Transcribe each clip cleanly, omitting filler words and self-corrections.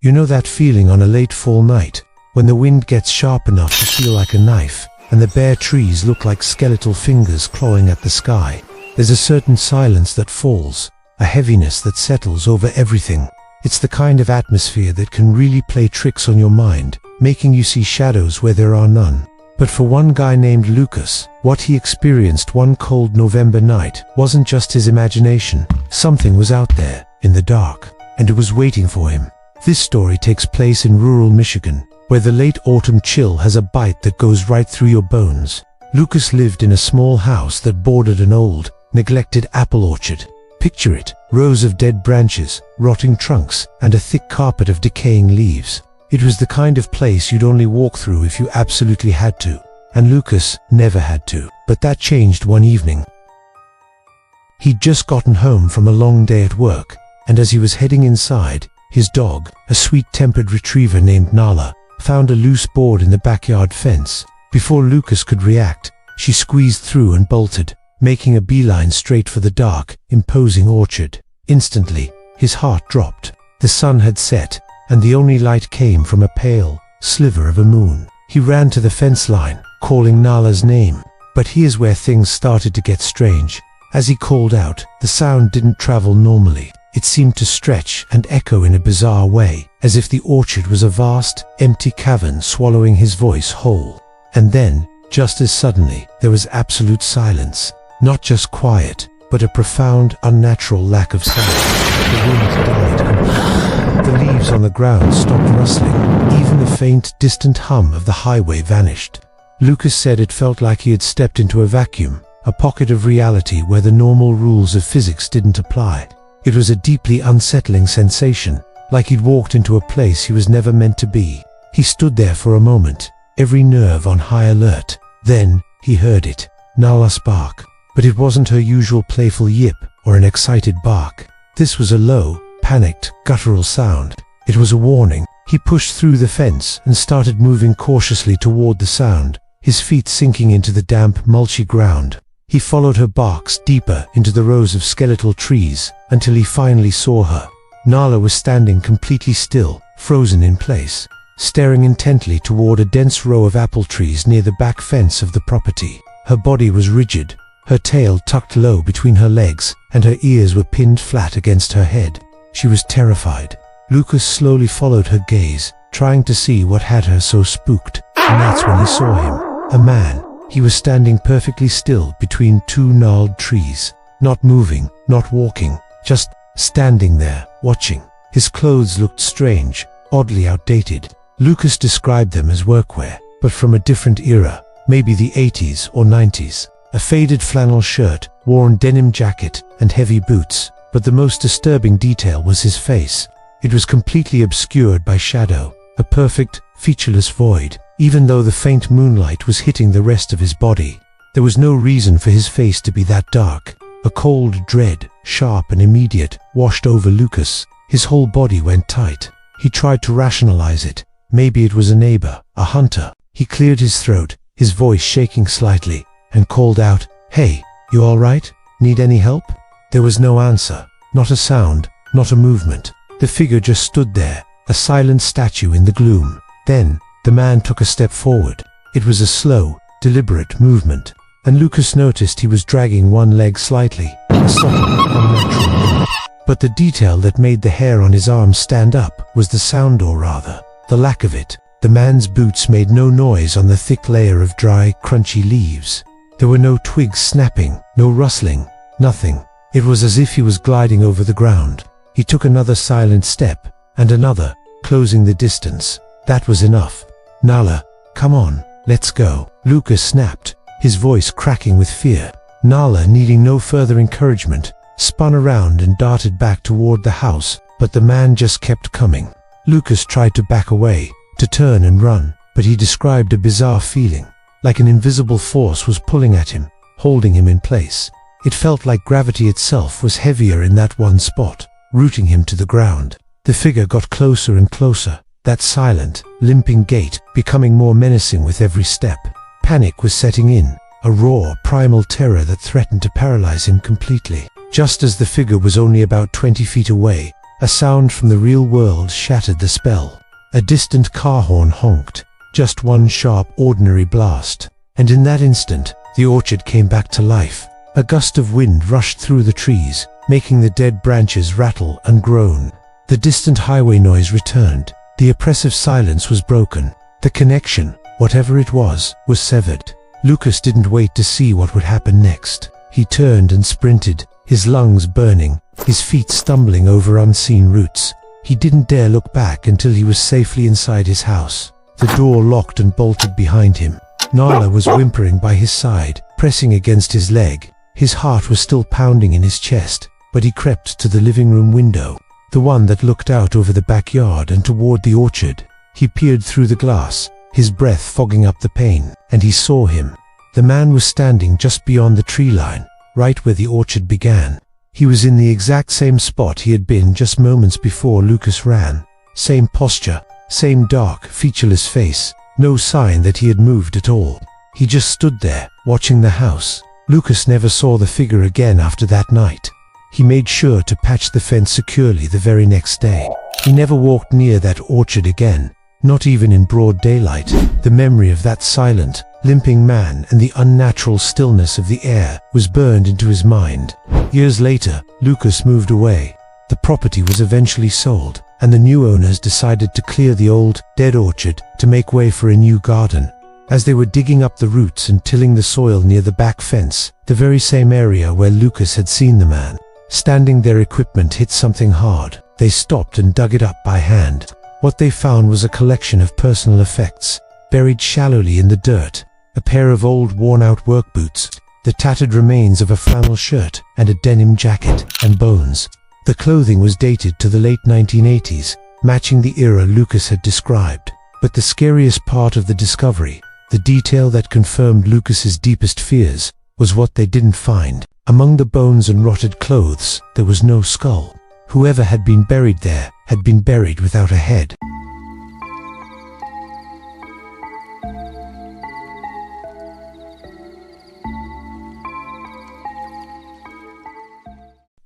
You know that feeling on a late fall night, when the wind gets sharp enough to feel like a knife, and the bare trees look like skeletal fingers clawing at the sky? There's a certain silence that falls, a heaviness that settles over everything. It's the kind of atmosphere that can really play tricks on your mind, making you see shadows where there are none. But for one guy named Lucas, what he experienced one cold November night wasn't just his imagination. Something was out there, in the dark, and it was waiting for him. This story takes place in rural Michigan, where the late autumn chill has a bite that goes right through your bones. Lucas lived in a small house that bordered an old, neglected apple orchard. Picture it, rows of dead branches, rotting trunks, and a thick carpet of decaying leaves. It was the kind of place you'd only walk through if you absolutely had to. And Lucas never had to. But that changed one evening. He'd just gotten home from a long day at work, and as he was heading inside, his dog, a sweet-tempered retriever named Nala, found a loose board in the backyard fence. Before Lucas could react, she squeezed through and bolted, making a beeline straight for the dark, imposing orchard. Instantly, his heart dropped. The sun had set, and the only light came from a pale sliver of a moon. He ran to the fence line, calling Nala's name. But here's where things started to get strange. As he called out, the sound didn't travel normally. It seemed to stretch and echo in a bizarre way, as if the orchard was a vast, empty cavern swallowing his voice whole. And then, just as suddenly, there was absolute silence. Not just quiet, but a profound, unnatural lack of sound. The wind died completely. The leaves on the ground stopped rustling. Even the faint, distant hum of the highway vanished. Lucas said it felt like he had stepped into a vacuum, a pocket of reality where the normal rules of physics didn't apply. It was a deeply unsettling sensation, like he'd walked into a place he was never meant to be. He stood there for a moment, every nerve on high alert. Then, he heard it, Nala's bark. But it wasn't her usual playful yip or an excited bark. This was a low, panicked, guttural sound. It was a warning. He pushed through the fence and started moving cautiously toward the sound, his feet sinking into the damp, mulchy ground. He followed her barks deeper into the rows of skeletal trees until he finally saw her. Nala was standing completely still, frozen in place, staring intently toward a dense row of apple trees near the back fence of the property. Her body was rigid, her tail tucked low between her legs, and her ears were pinned flat against her head. She was terrified. Lucas slowly followed her gaze, trying to see what had her so spooked. And that's when he saw him. A man. He was standing perfectly still between two gnarled trees. Not moving, not walking, just standing there, watching. His clothes looked strange, oddly outdated. Lucas described them as workwear, but from a different era, maybe the 80s or 90s. A faded flannel shirt, worn denim jacket, and heavy boots. But the most disturbing detail was his face. It was completely obscured by shadow, a perfect, featureless void, even though the faint moonlight was hitting the rest of his body. There was no reason for his face to be that dark. A cold dread, sharp and immediate, washed over Lucas. His whole body went tight. He tried to rationalize it. Maybe it was a neighbor, a hunter. He cleared his throat, his voice shaking slightly, and called out, "Hey, you all right? Need any help?" There was no answer, not a sound, not a movement. The figure just stood there, a silent statue in the gloom. Then, the man took a step forward. It was a slow, deliberate movement, and Lucas noticed he was dragging one leg slightly, a subtle, unnatural movement. But the detail that made the hair on his arm stand up was the sound, or rather, the lack of it. The man's boots made no noise on the thick layer of dry, crunchy leaves. There were no twigs snapping, no rustling, nothing. It was as if he was gliding over the ground. He took another silent step, and another, closing the distance. That was enough. "Nala, come on, let's go," Lucas snapped, his voice cracking with fear. Nala, needing no further encouragement, spun around and darted back toward the house, but the man just kept coming. Lucas tried to back away, to turn and run, but he described a bizarre feeling, like an invisible force was pulling at him, holding him in place. It felt like gravity itself was heavier in that one spot, rooting him to the ground. The figure got closer and closer, that silent, limping gait becoming more menacing with every step. Panic was setting in, a raw, primal terror that threatened to paralyze him completely. Just as the figure was only about 20 feet away, a sound from the real world shattered the spell. A distant car horn honked, just one sharp, ordinary blast. And in that instant, the orchard came back to life. A gust of wind rushed through the trees, making the dead branches rattle and groan. The distant highway noise returned. The oppressive silence was broken. The connection, whatever it was severed. Lucas didn't wait to see what would happen next. He turned and sprinted, his lungs burning, his feet stumbling over unseen roots. He didn't dare look back until he was safely inside his house. The door locked and bolted behind him. Nala was whimpering by his side, pressing against his leg. His heart was still pounding in his chest, but he crept to the living room window, the one that looked out over the backyard and toward the orchard. He peered through the glass, his breath fogging up the pane, and he saw him. The man was standing just beyond the tree line, right where the orchard began. He was in the exact same spot he had been just moments before Lucas ran. Same posture, same dark, featureless face, no sign that he had moved at all. He just stood there, watching the house. Lucas never saw the figure again after that night. He made sure to patch the fence securely the very next day. He never walked near that orchard again, not even in broad daylight. The memory of that silent, limping man and the unnatural stillness of the air was burned into his mind. Years later, Lucas moved away. The property was eventually sold, and the new owners decided to clear the old, dead orchard to make way for a new garden. As they were digging up the roots and tilling the soil near the back fence, the very same area where Lucas had seen the man standing, their equipment hit something hard. They stopped and dug it up by hand. What they found was a collection of personal effects, buried shallowly in the dirt. A pair of old, worn-out work boots, the tattered remains of a flannel shirt and a denim jacket, and bones. The clothing was dated to the late 1980s, matching the era Lucas had described. But the scariest part of the discovery, the detail that confirmed Lucas's deepest fears, was what they didn't find. Among the bones and rotted clothes, there was no skull. Whoever had been buried there had been buried without a head.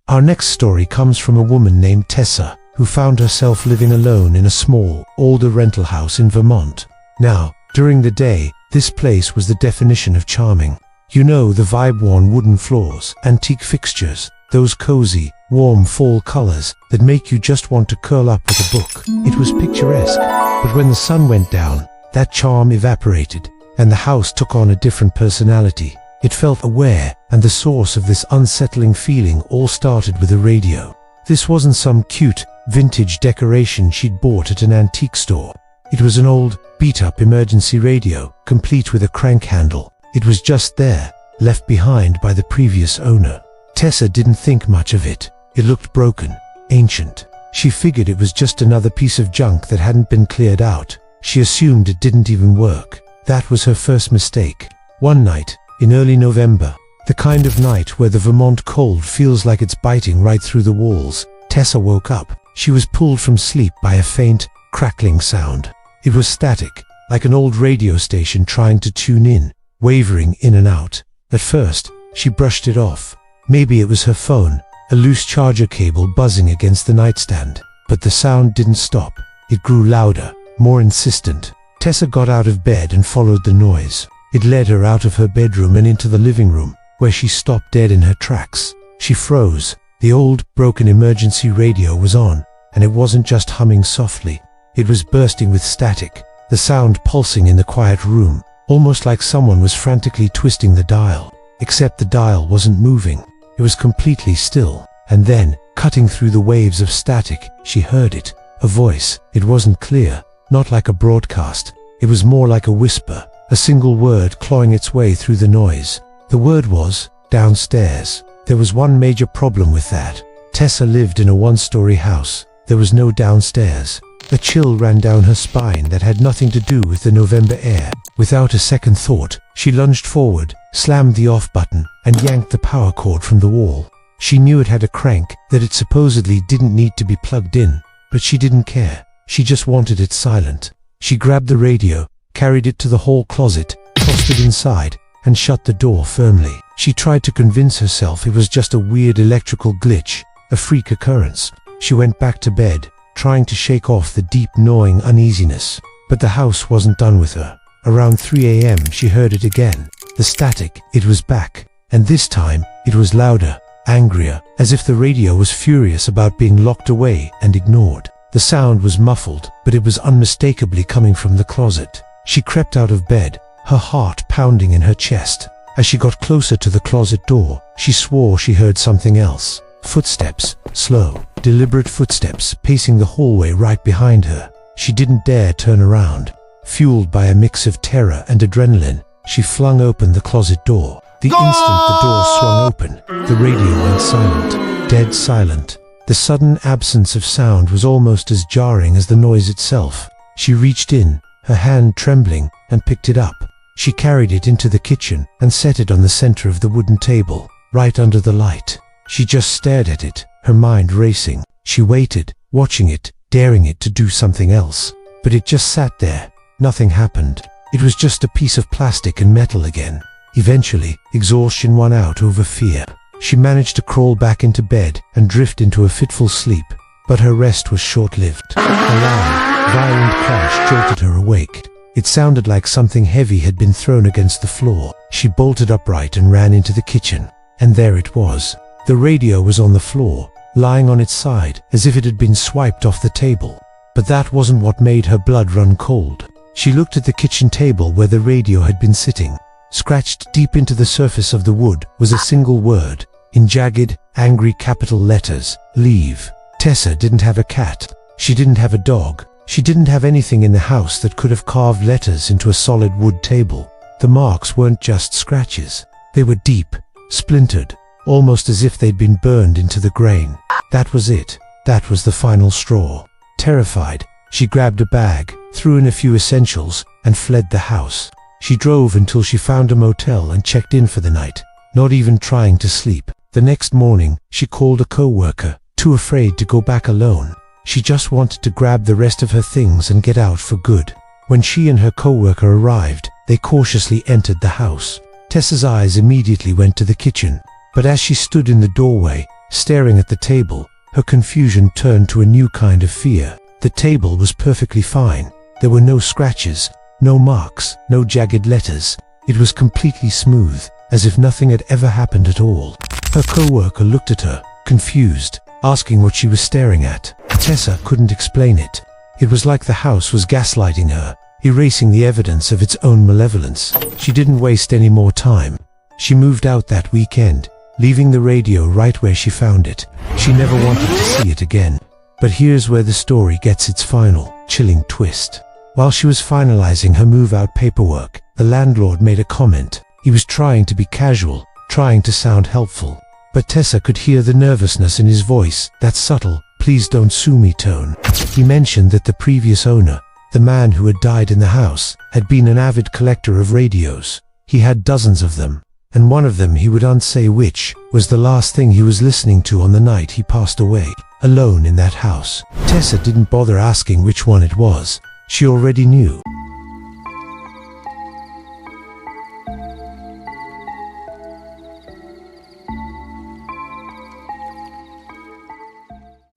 Our next story comes from a woman named Tessa, who found herself living alone in a small, older rental house in Vermont. Now, during the day, this place was the definition of charming. You know, the vibe-worn wooden floors, antique fixtures, those cozy, warm fall colors that make you just want to curl up with a book. It was picturesque, but when the sun went down, that charm evaporated, and the house took on a different personality. It felt aware, and the source of this unsettling feeling all started with a radio. This wasn't some cute, vintage decoration she'd bought at an antique store. It was an old, beat-up emergency radio, complete with a crank handle. It was just there, left behind by the previous owner. Tessa didn't think much of it. It looked broken, ancient. She figured it was just another piece of junk that hadn't been cleared out. She assumed it didn't even work. That was her first mistake. One night, in early November, the kind of night where the Vermont cold feels like it's biting right through the walls, Tessa woke up. She was pulled from sleep by a faint, crackling sound. It was static, like an old radio station trying to tune in, wavering in and out. At first, she brushed it off. Maybe it was her phone, a loose charger cable buzzing against the nightstand. But the sound didn't stop. It grew louder, more insistent. Tessa got out of bed and followed the noise. It led her out of her bedroom and into the living room, where she stopped dead in her tracks. She froze. The old, broken emergency radio was on, and it wasn't just humming softly. It was bursting with static, the sound pulsing in the quiet room, almost like someone was frantically twisting the dial. Except the dial wasn't moving. It was completely still. And then, cutting through the waves of static, she heard it. A voice. It wasn't clear, not like a broadcast. It was more like a whisper, a single word clawing its way through the noise. The word was, downstairs. There was one major problem with that. Tessa lived in a one-story house. There was no downstairs. A chill ran down her spine that had nothing to do with the November air. Without a second thought, she lunged forward, slammed the off button, and yanked the power cord from the wall. She knew it had a crank, that it supposedly didn't need to be plugged in, but she didn't care. She just wanted it silent. She grabbed the radio, carried it to the hall closet, tossed it inside, and shut the door firmly. She tried to convince herself it was just a weird electrical glitch, a freak occurrence. She went back to bed, trying to shake off the deep gnawing uneasiness. But the house wasn't done with her. Around 3 a.m. she heard it again. The static, it was back. And this time, it was louder, angrier, as if the radio was furious about being locked away and ignored. The sound was muffled, but it was unmistakably coming from the closet. She crept out of bed, her heart pounding in her chest. As she got closer to the closet door, she swore she heard something else. Footsteps, slow, deliberate footsteps, pacing the hallway right behind her. She didn't dare turn around. Fueled by a mix of terror and adrenaline, she flung open the closet door. The instant the door swung open, the radio went silent, dead silent. The sudden absence of sound was almost as jarring as the noise itself. She reached in, her hand trembling, and picked it up. She carried it into the kitchen and set it on the center of the wooden table, right under the light. She just stared at it, her mind racing. She waited, watching it, daring it to do something else. But it just sat there. Nothing happened. It was just a piece of plastic and metal again. Eventually, exhaustion won out over fear. She managed to crawl back into bed and drift into a fitful sleep. But her rest was short-lived. A loud, violent crash jolted her awake. It sounded like something heavy had been thrown against the floor. She bolted upright and ran into the kitchen. And there it was. The radio was on the floor, lying on its side, as if it had been swiped off the table. But that wasn't what made her blood run cold. She looked at the kitchen table where the radio had been sitting. Scratched deep into the surface of the wood was a single word, in jagged, angry capital letters: leave. Tessa didn't have a cat. She didn't have a dog. She didn't have anything in the house that could have carved letters into a solid wood table. The marks weren't just scratches. They were deep, splintered, almost as if they'd been burned into the grain. That was it. That was the final straw. Terrified, she grabbed a bag, threw in a few essentials, and fled the house. She drove until she found a motel and checked in for the night, not even trying to sleep. The next morning, she called a co-worker, too afraid to go back alone. She just wanted to grab the rest of her things and get out for good. When she and her co-worker arrived, they cautiously entered the house. Tessa's eyes immediately went to the kitchen. But as she stood in the doorway, staring at the table, her confusion turned to a new kind of fear. The table was perfectly fine. There were no scratches, no marks, no jagged letters. It was completely smooth, as if nothing had ever happened at all. Her co-worker looked at her, confused, asking what she was staring at. Tessa couldn't explain it. It was like the house was gaslighting her, erasing the evidence of its own malevolence. She didn't waste any more time. She moved out that weekend, leaving the radio right where she found it. She never wanted to see it again. But here's where the story gets its final, chilling twist. While she was finalizing her move-out paperwork, the landlord made a comment. He was trying to be casual, trying to sound helpful. But Tessa could hear the nervousness in his voice, that subtle, "please don't sue me" tone. He mentioned that the previous owner, the man who had died in the house, had been an avid collector of radios. He had dozens of them. And one of them, he wouldn't say which, was the last thing he was listening to on the night he passed away, alone in that house. Tessa didn't bother asking which one it was. She already knew.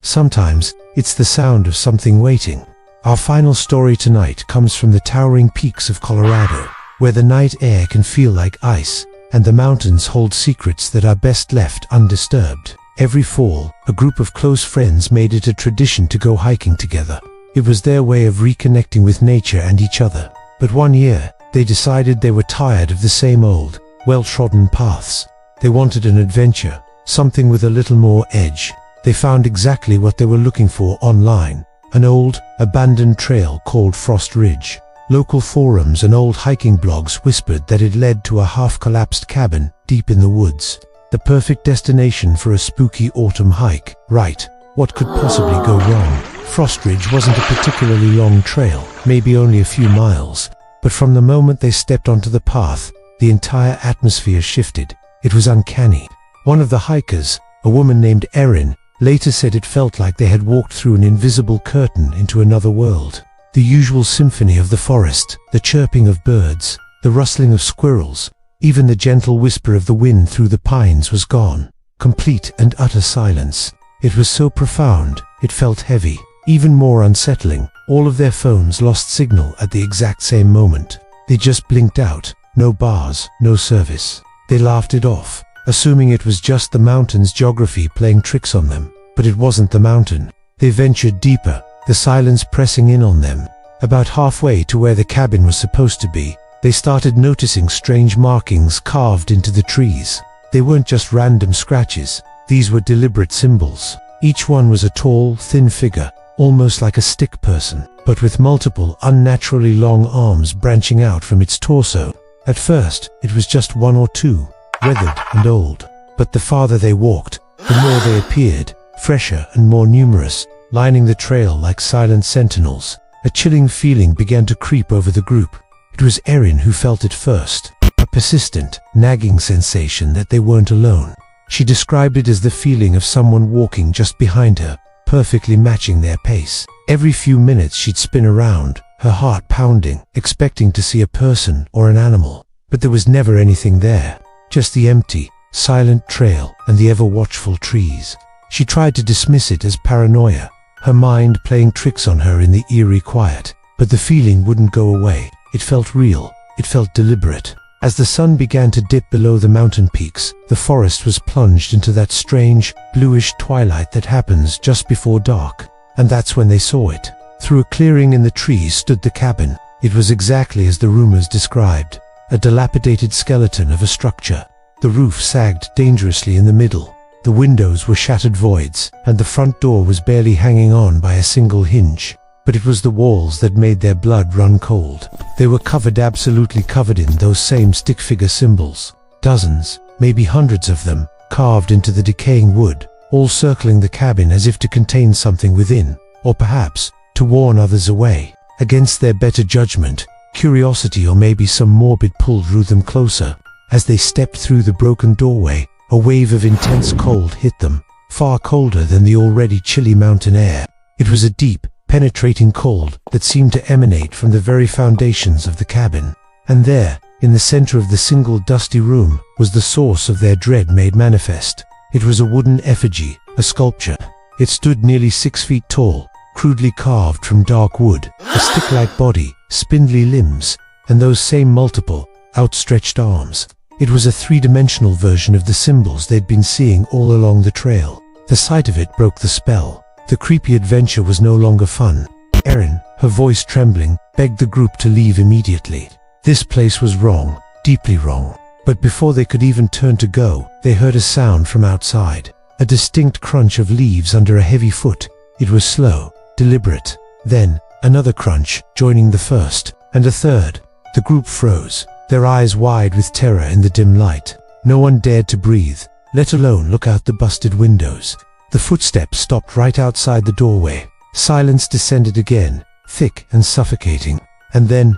Sometimes, it's the sound of something waiting. Our final story tonight comes from the towering peaks of Colorado, where the night air can feel like ice, and the mountains hold secrets that are best left undisturbed. Every fall, a group of close friends made it a tradition to go hiking together. It was their way of reconnecting with nature and each other. But one year, they decided they were tired of the same old, well-trodden paths. They wanted an adventure, something with a little more edge. They found exactly what they were looking for online: an old, abandoned trail called Frost Ridge. Local forums and old hiking blogs whispered that it led to a half-collapsed cabin deep in the woods. The perfect destination for a spooky autumn hike. Right, what could possibly go wrong? Frost Ridge wasn't a particularly long trail, maybe only a few miles. But from the moment they stepped onto the path, the entire atmosphere shifted. It was uncanny. One of the hikers, a woman named Erin, later said it felt like they had walked through an invisible curtain into another world. The usual symphony of the forest, the chirping of birds, the rustling of squirrels, even the gentle whisper of the wind through the pines was gone. Complete and utter silence. It was so profound, it felt heavy. Even more unsettling, all of their phones lost signal at the exact same moment. They just blinked out. No bars, no service. They laughed it off, assuming it was just the mountain's geography playing tricks on them. But it wasn't the mountain. They ventured deeper, the silence pressing in on them. About halfway to where the cabin was supposed to be, they started noticing strange markings carved into the trees. They weren't just random scratches. These were deliberate symbols. Each one was a tall, thin figure, almost like a stick person, but with multiple, unnaturally long arms branching out from its torso. At first, it was just one or two, weathered and old. But the farther they walked, the more they appeared, fresher and more numerous, lining the trail like silent sentinels. A chilling feeling began to creep over the group. It was Erin who felt it first, a persistent, nagging sensation that they weren't alone. She described it as the feeling of someone walking just behind her, perfectly matching their pace. Every few minutes she'd spin around, her heart pounding, expecting to see a person or an animal. But there was never anything there, just the empty, silent trail and the ever-watchful trees. She tried to dismiss it as paranoia, her mind playing tricks on her in the eerie quiet. But the feeling wouldn't go away. It felt real. It felt deliberate. As the sun began to dip below the mountain peaks, the forest was plunged into that strange, bluish twilight that happens just before dark. And that's when they saw it. Through a clearing in the trees stood the cabin. It was exactly as the rumors described, a dilapidated skeleton of a structure. The roof sagged dangerously in the middle. The windows were shattered voids, and the front door was barely hanging on by a single hinge. But it was the walls that made their blood run cold. They were covered, absolutely covered in those same stick figure symbols. Dozens, maybe hundreds of them, carved into the decaying wood, all circling the cabin as if to contain something within, or perhaps to warn others away. Against their better judgment, curiosity or maybe some morbid pull drew them closer. As they stepped through the broken doorway, a wave of intense cold hit them, far colder than the already chilly mountain air. It was a deep, penetrating cold that seemed to emanate from the very foundations of the cabin. And there, in the center of the single dusty room, was the source of their dread made manifest. It was a wooden effigy, a sculpture. It stood nearly 6 feet tall, crudely carved from dark wood, a stick-like body, spindly limbs, and those same multiple, outstretched arms. It was a three-dimensional version of the symbols they'd been seeing all along the trail. The sight of it broke the spell. The creepy adventure was no longer fun. Erin, her voice trembling, begged the group to leave immediately. This place was wrong, deeply wrong. But before they could even turn to go, they heard a sound from outside. A distinct crunch of leaves under a heavy foot. It was slow, deliberate. Then, another crunch, joining the first, and a third. The group froze, their eyes wide with terror in the dim light. No one dared to breathe, let alone look out the busted windows. The footsteps stopped right outside the doorway. Silence descended again, thick and suffocating. And then,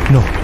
knock.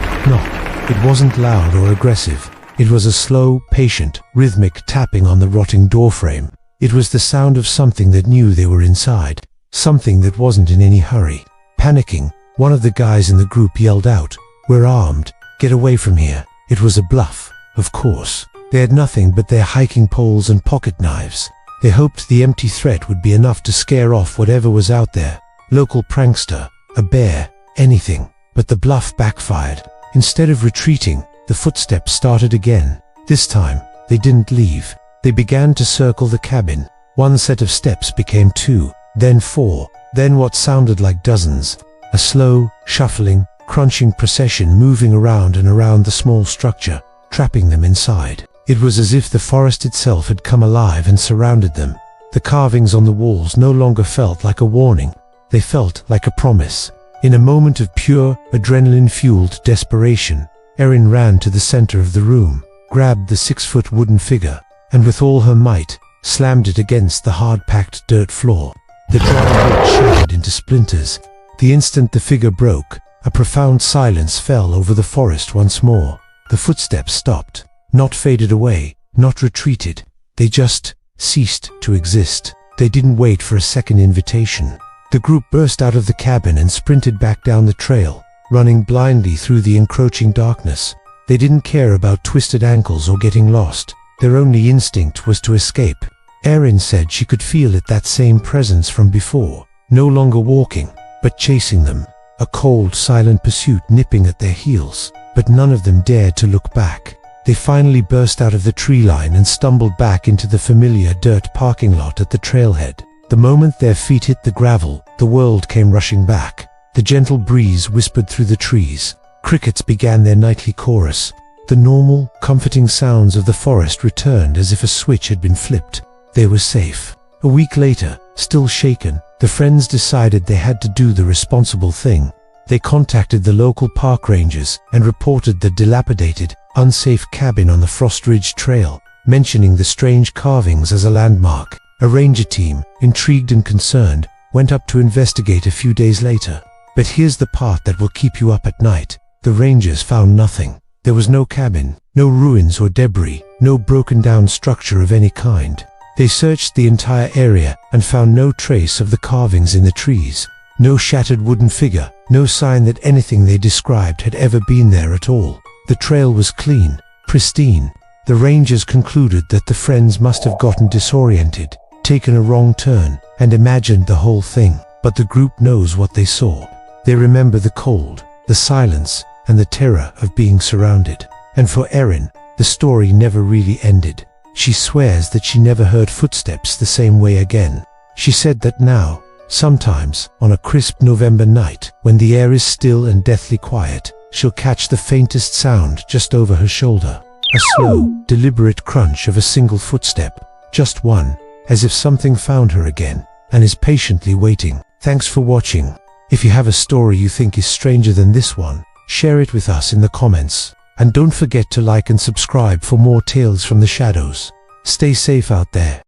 It wasn't loud or aggressive. It was a slow, patient, rhythmic tapping on the rotting doorframe. It was the sound of something that knew they were inside. Something that wasn't in any hurry. Panicking, one of the guys in the group yelled out, "We're armed. Get away from here." It was a bluff, of course. They had nothing but their hiking poles and pocket knives. They hoped the empty threat would be enough to scare off whatever was out there. Local prankster, a bear, anything. But the bluff backfired. Instead of retreating, the footsteps started again. This time, they didn't leave. They began to circle the cabin. One set of steps became 2, then 4, then what sounded like dozens. A slow, shuffling, crunching procession moving around and around the small structure, trapping them inside. It was as if the forest itself had come alive and surrounded them. The carvings on the walls no longer felt like a warning. They felt like a promise. In a moment of pure, adrenaline-fueled desperation, Erin ran to the center of the room, grabbed the 6-foot wooden figure, and with all her might, slammed it against the hard-packed dirt floor. The dry wood shattered into splinters. The instant the figure broke, a profound silence fell over the forest once more. The footsteps stopped. Not faded away, not retreated. They just ceased to exist. They didn't wait for a second invitation. The group burst out of the cabin and sprinted back down the trail, running blindly through the encroaching darkness. They didn't care about twisted ankles or getting lost. Their only instinct was to escape. Erin said she could feel it, that same presence from before, no longer walking, but chasing them. A cold, silent pursuit nipping at their heels, but none of them dared to look back. They finally burst out of the tree line and stumbled back into the familiar dirt parking lot at the trailhead. The moment their feet hit the gravel, the world came rushing back. The gentle breeze whispered through the trees. Crickets began their nightly chorus. The normal, comforting sounds of the forest returned as if a switch had been flipped. They were safe. A week later, still shaken, the friends decided they had to do the responsible thing. They contacted the local park rangers and reported the dilapidated, unsafe cabin on the Frost Ridge Trail, mentioning the strange carvings as a landmark. A ranger team, intrigued and concerned, went up to investigate a few days later. But here's the part that will keep you up at night. The rangers found nothing. There was no cabin, no ruins or debris, no broken down structure of any kind. They searched the entire area and found no trace of the carvings in the trees. No shattered wooden figure, no sign that anything they described had ever been there at all. The trail was clean, pristine. The rangers concluded that the friends must have gotten disoriented, taken a wrong turn, and imagined the whole thing. But the group knows what they saw. They remember the cold, the silence, and the terror of being surrounded. And for Erin, the story never really ended. She swears that she never heard footsteps the same way again. She said that now, sometimes, on a crisp November night, when the air is still and deathly quiet, she'll catch the faintest sound just over her shoulder. A slow, deliberate crunch of a single footstep. Just one, as if something found her again, and is patiently waiting. Thanks for watching. If you have a story you think is stranger than this one, share it with us in the comments. And don't forget to like and subscribe for more tales from the shadows. Stay safe out there.